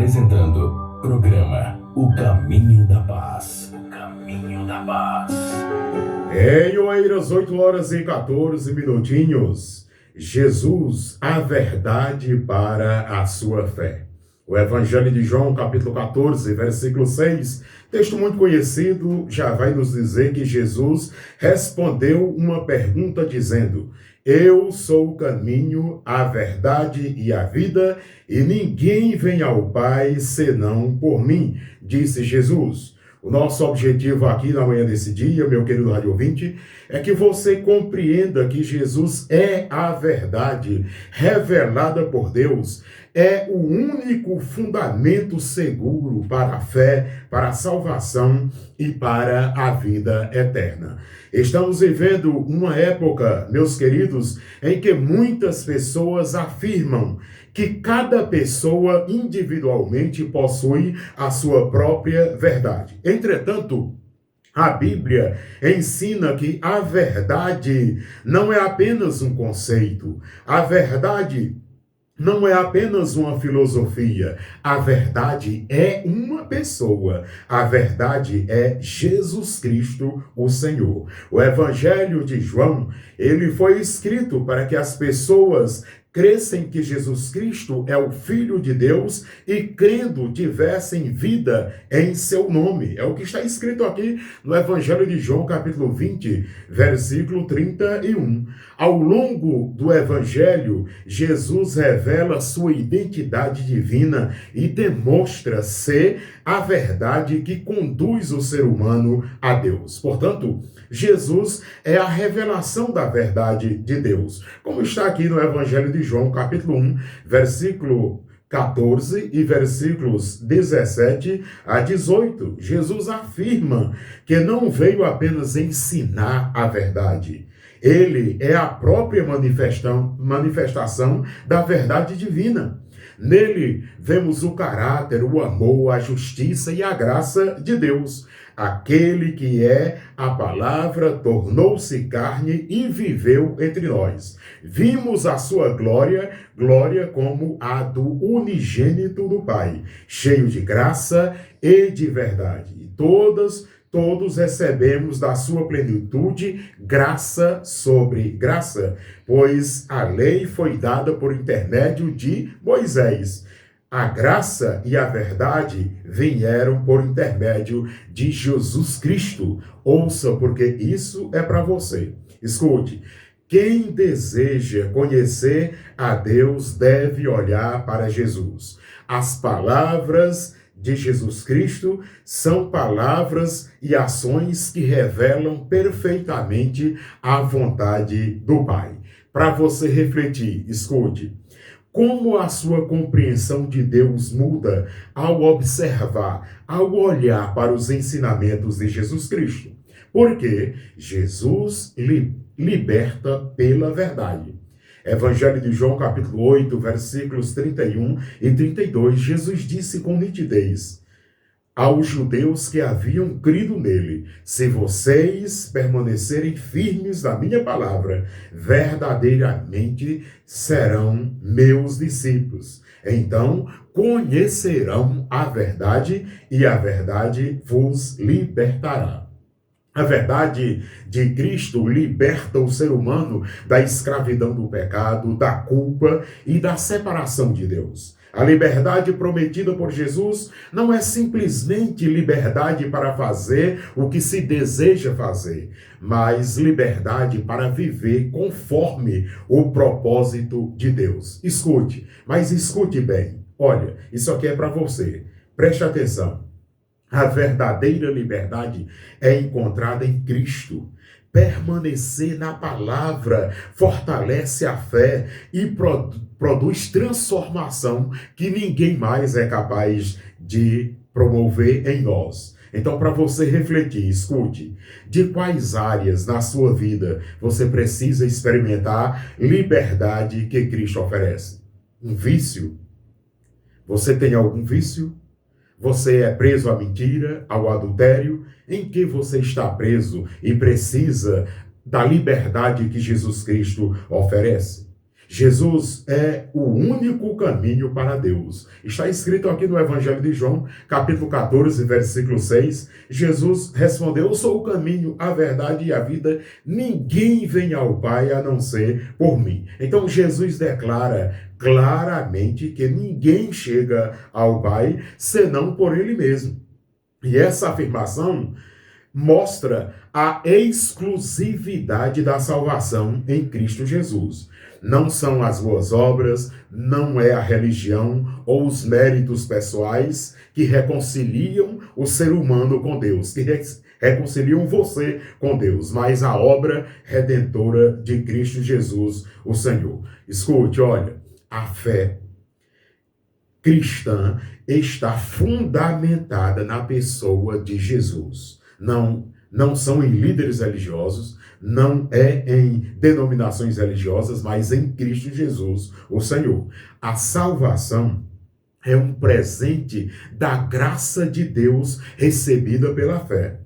apresentando programa O Caminho da Paz. O Caminho da Paz. Em Oeiras, 8h14. Jesus, a verdade para a sua fé. O Evangelho de João, capítulo 14, versículo 6, texto muito conhecido, já vai nos dizer que Jesus respondeu uma pergunta dizendo: eu sou o caminho, a verdade e a vida, e ninguém vem ao Pai senão por mim, disse Jesus. O nosso objetivo aqui na manhã desse dia, meu querido rádio ouvinte, é que você compreenda que Jesus é a verdade revelada por Deus, é o único fundamento seguro para a fé, para a salvação e para a vida eterna. Estamos vivendo uma época, meus queridos, em que muitas pessoas afirmam que cada pessoa individualmente possui a sua própria verdade. Entretanto, a Bíblia ensina que a verdade não é apenas um conceito. A verdade não é apenas uma filosofia. A verdade é uma pessoa. A verdade é Jesus Cristo, o Senhor. O Evangelho de João, ele foi escrito para que as pessoas crescem que Jesus Cristo é o Filho de Deus e, crendo, tivessem vida em seu nome. É o que está escrito aqui no Evangelho de João, capítulo 20, versículo 31. Ao longo do Evangelho, Jesus revela sua identidade divina e demonstra ser a verdade que conduz o ser humano a Deus. Portanto, Jesus é a revelação da verdade de Deus, como está aqui no Evangelho de João, capítulo 1, versículo 14 e versículos 17 a 18. Jesus afirma que não veio apenas ensinar a verdade. Ele é a própria manifestação da verdade divina. Nele vemos o caráter, o amor, a justiça e a graça de Deus. Aquele que é a palavra tornou-se carne e viveu entre nós. Vimos a sua glória, glória como a do unigênito do Pai, cheio de graça e de verdade. E todos recebemos da sua plenitude graça sobre graça, pois a lei foi dada por intermédio de Moisés. A graça e a verdade vieram por intermédio de Jesus Cristo. Ouça, porque isso é para você. Escute, quem deseja conhecer a Deus deve olhar para Jesus. As palavras de Jesus Cristo são palavras e ações que revelam perfeitamente a vontade do Pai. Para você refletir, escute. Como a sua compreensão de Deus muda ao observar, ao olhar para os ensinamentos de Jesus Cristo? Porque Jesus liberta pela verdade. Evangelho de João, capítulo 8, versículos 31 e 32, Jesus disse com nitidez aos judeus que haviam crido nele: se vocês permanecerem firmes na minha palavra, verdadeiramente serão meus discípulos. Então conhecerão a verdade e a verdade vos libertará. A verdade de Cristo liberta o ser humano da escravidão do pecado, da culpa e da separação de Deus. A liberdade prometida por Jesus não é simplesmente liberdade para fazer o que se deseja fazer, mas liberdade para viver conforme o propósito de Deus. Escute, mas escute bem. Olha, isso aqui é para você. Preste atenção. A verdadeira liberdade é encontrada em Cristo. Permanecer na palavra fortalece a fé e produz transformação que ninguém mais é capaz de promover em nós. Então, para você refletir, escute, de quais áreas na sua vida você precisa experimentar liberdade que Cristo oferece? Um vício? Você tem algum vício? Você é preso à mentira, ao adultério? Em que você está preso e precisa da liberdade que Jesus Cristo oferece? Jesus é o único caminho para Deus. Está escrito aqui no Evangelho de João, capítulo 14, versículo 6. Jesus respondeu: eu sou o caminho, a verdade e a vida. Ninguém vem ao Pai a não ser por mim. Então Jesus declara claramente que ninguém chega ao Pai senão por ele mesmo. E essa afirmação mostra a exclusividade da salvação em Cristo Jesus. Não são as boas obras, não é a religião ou os méritos pessoais que reconciliam o ser humano com Deus, que reconciliam você com Deus, mas a obra redentora de Cristo Jesus, o Senhor. Escute, olha, a fé cristã está fundamentada na pessoa de Jesus. Não são em líderes religiosos, não é em denominações religiosas, mas em Cristo Jesus, o Senhor. A salvação é um presente da graça de Deus recebida pela fé.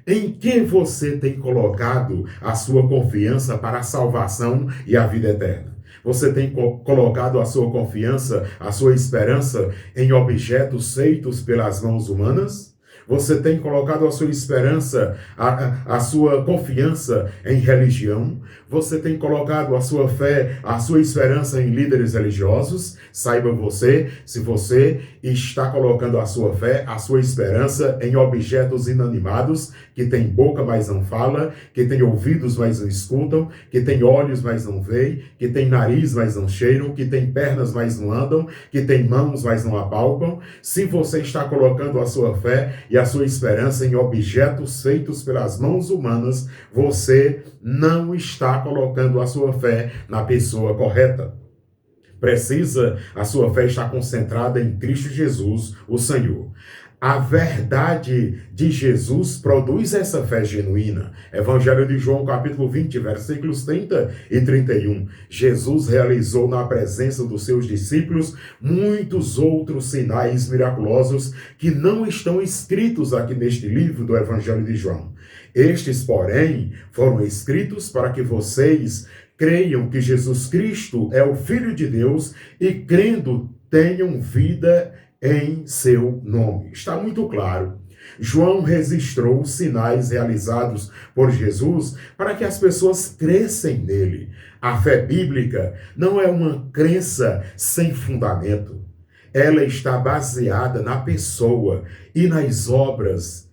Em que você tem colocado a sua confiança para a salvação e a vida eterna? Você tem colocado a sua confiança, a sua esperança em objetos feitos pelas mãos humanas? Você tem colocado a sua esperança, a sua confiança em religião? Você tem colocado a sua fé, a sua esperança em líderes religiosos? Saiba você, se você está colocando a sua fé, a sua esperança em objetos inanimados, que tem boca, mas não fala, que tem ouvidos, mas não escutam, que tem olhos, mas não veem, que tem nariz, mas não cheiram, que tem pernas, mas não andam, que tem mãos, mas não apalpam. Se você está colocando a sua fé e a sua esperança em objetos feitos pelas mãos humanas, você não está colocando a sua fé na pessoa correta. A sua fé estar concentrada em Cristo Jesus, o Senhor. A verdade de Jesus produz essa fé genuína. Evangelho de João, capítulo 20, versículos 30 e 31. Jesus realizou na presença dos seus discípulos muitos outros sinais miraculosos que não estão escritos aqui neste livro do Evangelho de João. Estes, porém, foram escritos para que vocês creiam que Jesus Cristo é o Filho de Deus e, crendo, tenham vida em seu nome. Está muito claro. João registrou os sinais realizados por Jesus para que as pessoas crescem nele. A fé bíblica não é uma crença sem fundamento. Ela está baseada na pessoa e nas obras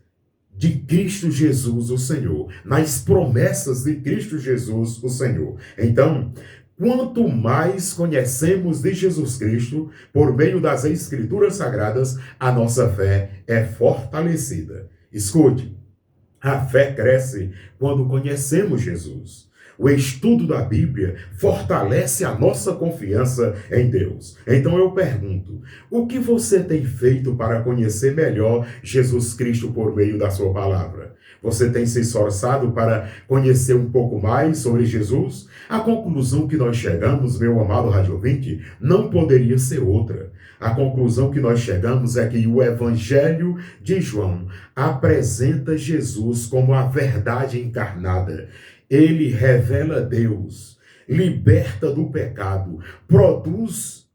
de Cristo Jesus, o Senhor, nas promessas de Cristo Jesus, o Senhor. Então, quanto mais conhecemos de Jesus Cristo, por meio das Escrituras Sagradas, a nossa fé é fortalecida. Escute, a fé cresce quando conhecemos Jesus. O estudo da Bíblia fortalece a nossa confiança em Deus. Então eu pergunto, o que você tem feito para conhecer melhor Jesus Cristo por meio da sua palavra? Você tem se esforçado para conhecer um pouco mais sobre Jesus? A conclusão que nós chegamos, meu amado rádio ouvinte, não poderia ser outra. A conclusão que nós chegamos é que o Evangelho de João apresenta Jesus como a verdade encarnada. Ele revela Deus, liberta do pecado, produz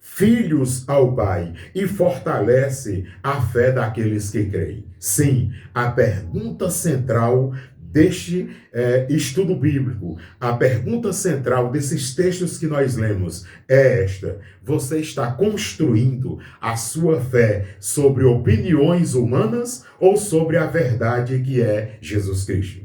filhos ao Pai e fortalece a fé daqueles que creem. Sim, a pergunta central deste estudo bíblico, a pergunta central desses textos que nós lemos é esta: você está construindo a sua fé sobre opiniões humanas ou sobre a verdade que é Jesus Cristo?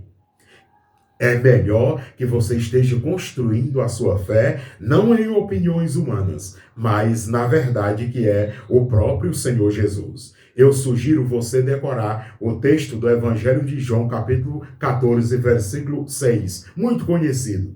É melhor que você esteja construindo a sua fé, não em opiniões humanas, mas na verdade que é o próprio Senhor Jesus. Eu sugiro você decorar o texto do Evangelho de João, capítulo 14, versículo 6, muito conhecido.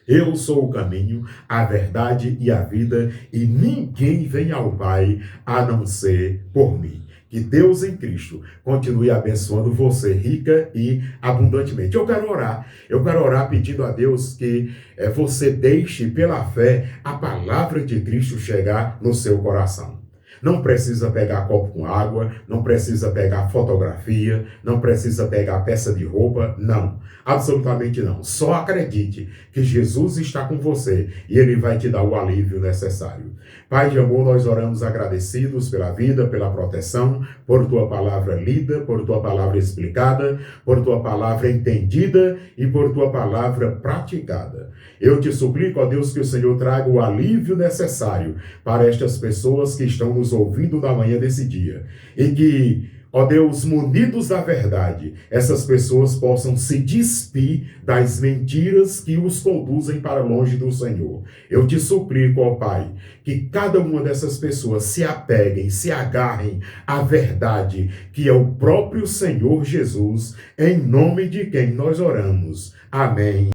Eu sou o caminho, a verdade e a vida, e ninguém vem ao Pai a não ser por mim. Que Deus em Cristo continue abençoando você rica e abundantemente. Eu quero orar pedindo a Deus que você deixe pela fé a palavra de Cristo chegar no seu coração. Não precisa pegar copo com água, não precisa pegar fotografia, não precisa pegar peça de roupa, não. Absolutamente não. Só acredite que Jesus está com você e Ele vai te dar o alívio necessário. Pai de amor, nós oramos agradecidos pela vida, pela proteção, por Tua palavra lida, por Tua palavra explicada, por Tua palavra entendida e por Tua palavra praticada. Eu te suplico, ó Deus, que o Senhor traga o alívio necessário para estas pessoas que estão nos ouvindo na manhã desse dia. E que, ó Deus, munidos da verdade, essas pessoas possam se despir das mentiras que os conduzem para longe do Senhor. Eu te suplico, ó Pai, que cada uma dessas pessoas se apeguem, se agarrem à verdade, que é o próprio Senhor Jesus, em nome de quem nós oramos. Amém.